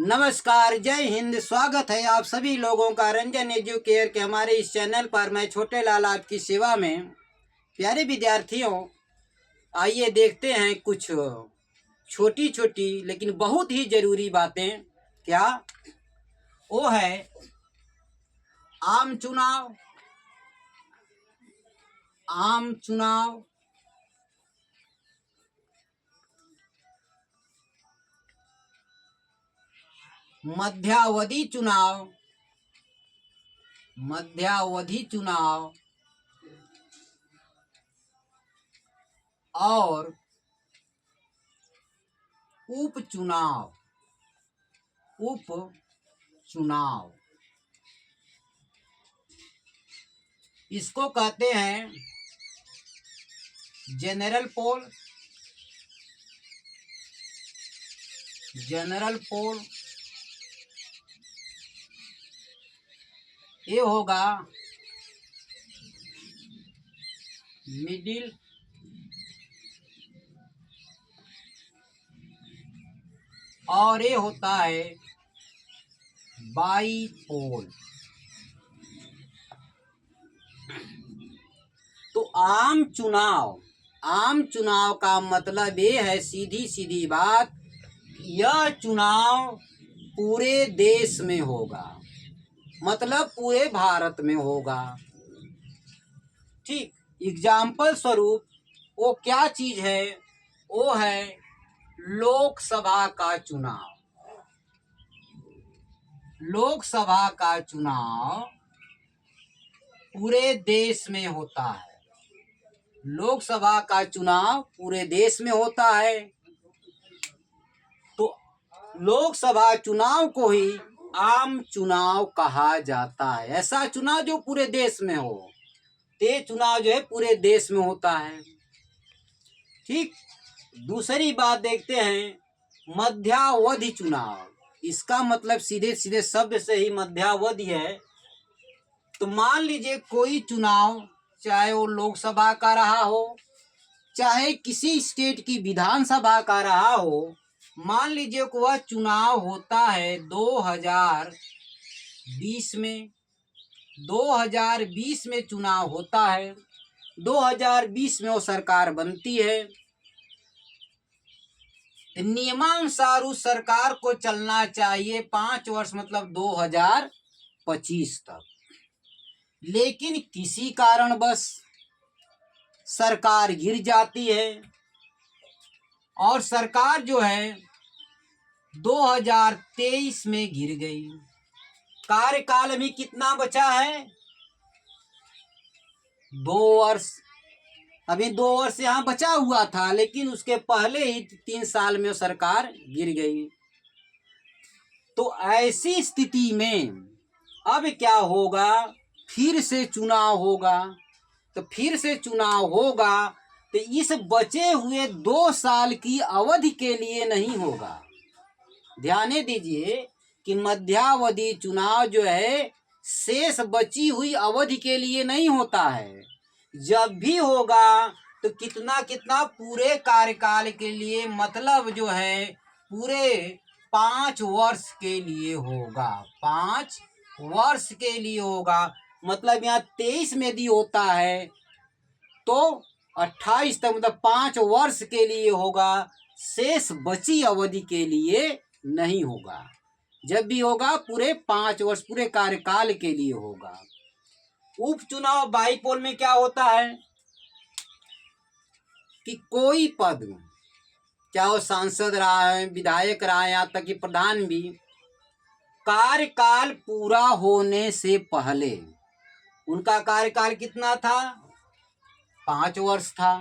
नमस्कार, जय हिंद। स्वागत है आप सभी लोगों का रंजन एजुकेयर के हमारे इस चैनल पर। मैं छोटे लाल आपकी सेवा में। प्यारे विद्यार्थियों, आइए देखते हैं कुछ छोटी छोटी लेकिन बहुत ही जरूरी बातें। क्या वो है आम चुनाव। आम चुनाव मध्यावधि चुनाव, मध्यावधि चुनाव और उपचुनाव, उपचुनाव इसको कहते हैं जनरल पोल, जनरल पोल। ये होगा मिडिल और ये होता है बाईपोल। तो आम चुनाव का मतलब ये है, सीधी सीधी बात, यह चुनाव पूरे देश में होगा, मतलब पूरे भारत में होगा। ठीक, एग्जाम्पल स्वरूप वो क्या चीज है? वो है लोकसभा का चुनाव। लोकसभा का चुनाव पूरे देश में होता है। लोकसभा का चुनाव पूरे देश में होता है। तो लोकसभा चुनाव को ही आम चुनाव कहा जाता है। ऐसा चुनाव जो पूरे देश में हो, ये चुनाव जो है पूरे देश में होता है। ठीक, दूसरी बात देखते हैं मध्यावधि चुनाव। इसका मतलब सीधे सीधे शब्द से ही मध्यावधि है। तो मान लीजिए कोई चुनाव, चाहे वो लोकसभा का रहा हो, चाहे किसी स्टेट की विधानसभा का रहा हो, मान लीजिए कि वह चुनाव होता है 2020 में। 2020 में चुनाव होता है। 2020 में वो सरकार बनती है। नियमानुसार उस सरकार को चलना चाहिए 5 वर्ष, मतलब 2025 तक। लेकिन किसी कारणवश सरकार गिर जाती है और सरकार जो है 2023 में गिर गई। कार्यकाल अभी कितना बचा है? 2 वर्ष। अभी 2 वर्ष यहाँ बचा हुआ था, लेकिन उसके पहले ही 3 साल में सरकार गिर गई। तो ऐसी स्थिति में अब क्या होगा? फिर से चुनाव होगा। तो फिर से चुनाव होगा तो इस बचे हुए 2 साल की अवधि के लिए नहीं होगा। ध्यान दीजिए कि मध्यावधि चुनाव जो है शेष बची हुई अवधि के लिए नहीं होता है। जब भी होगा तो कितना कितना पूरे कार्यकाल के लिए, मतलब जो है पूरे 5 वर्ष के लिए होगा। 5 वर्ष के लिए होगा। मतलब यहाँ 23 में यदि होता है तो 28 तक, मतलब 5 वर्ष के लिए होगा। शेष बची अवधि के लिए नहीं होगा। जब भी होगा पूरे 5 वर्ष, पूरे कार्यकाल के लिए होगा। उपचुनाव बाईपोल में क्या होता है कि कोई पद, चाहे वो सांसद रहा है, विधायक रहा है, यहाँ तक कि प्रधान भी, कार्यकाल पूरा होने से पहले, उनका कार्यकाल कितना था? 5 वर्ष था।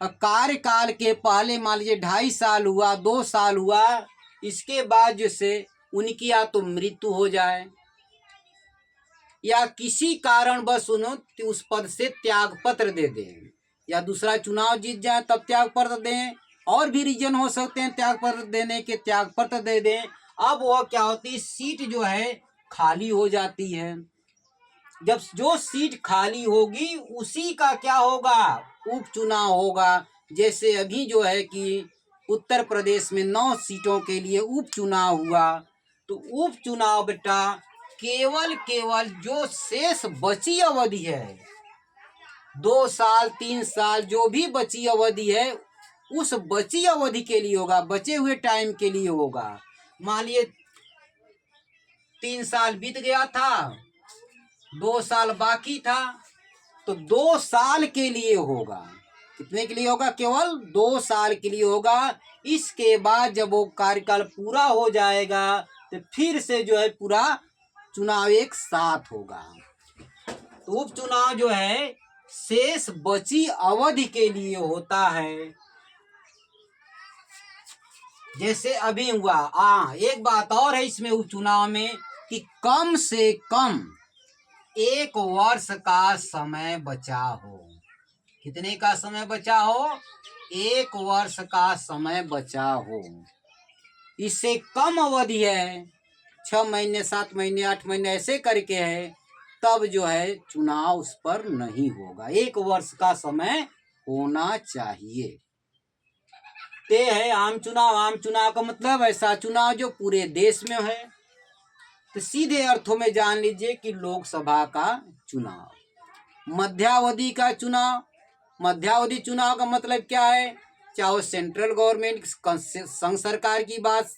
और कार्यकाल के पहले मान लीजिए 2.5 साल हुआ, 2 साल हुआ, इसके बाद जैसे उनकी या तो मृत्यु हो जाए या किसी कारणवश उन्होंने उस पद से त्याग पत्र दे दें, या दूसरा चुनाव जीत जाए तब त्याग पत्र दें। और भी रीजन हो सकते हैं त्याग पत्र देने के, त्याग पत्र दे दें। अब वह क्या होती है, सीट जो है खाली हो जाती है। जब जो सीट खाली होगी उसी का क्या होगा? उपचुनाव होगा। जैसे अभी जो है कि उत्तर प्रदेश में 9 सीटों के लिए उपचुनाव हुआ। तो उपचुनाव बेटा केवल जो शेष बची अवधि है, 2 साल 3 साल जो भी बची अवधि है, उस बची अवधि के लिए होगा, बचे हुए टाइम के लिए होगा। मान लिए 3 साल बीत गया था, 2 साल बाकी था, तो 2 साल के लिए होगा। कितने के लिए होगा? केवल 2 साल के लिए होगा। इसके बाद जब वो कार्यकाल पूरा हो जाएगा तो फिर से जो है पूरा चुनाव एक साथ होगा। तो उपचुनाव जो है शेष बची अवधि के लिए होता है। जैसे अभी हुआ, एक बात और है इसमें उपचुनाव में कि कम से कम 1 वर्ष का समय बचा हो। कितने का समय बचा हो? 1 वर्ष का समय बचा हो। इससे कम अवधि है, 6 महीने 7 महीने 8 महीने ऐसे करके है, तब जो है चुनाव उस पर नहीं होगा। 1 वर्ष का समय होना चाहिए। ते है आम चुनाव। आम चुनाव का मतलब ऐसा चुनाव जो पूरे देश में है। तो सीधे अर्थों में जान लीजिए कि लोकसभा का चुनाव। मध्यावधि का चुनाव, मध्यावधि चुनाव का मतलब क्या है? चाहे सेंट्रल गवर्नमेंट संघ सरकार की बात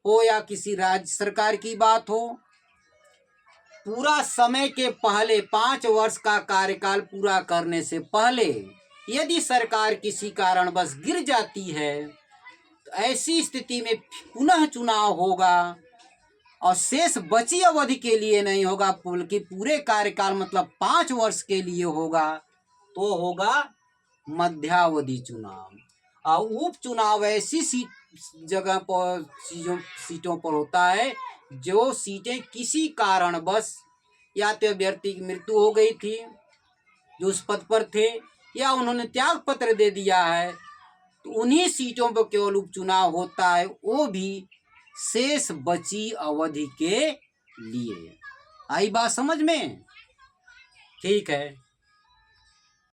हो या किसी राज्य सरकार की बात हो, पूरा समय के पहले 5 वर्ष का कार्यकाल पूरा करने से पहले यदि सरकार किसी कारणवश गिर जाती है, तो ऐसी स्थिति में पुनः चुनाव होगा और शेष बची अवधि के लिए नहीं होगा, बल्कि पूरे कार्यकाल मतलब 5 वर्ष के लिए होगा। तो होगा मध्यावधि चुनाव। और उपचुनाव ऐसी जगह पर सीटों पर होता है जो सीटें किसी कारणवश या तो अभ्यर्थी की मृत्यु हो गई थी जो उस पद पर थे, या उन्होंने त्याग पत्र दे दिया है, तो उन्हीं सीटों पर केवल उपचुनाव होता है, वो भी शेष बची अवधि के लिए। आई बात समझ में? ठीक है।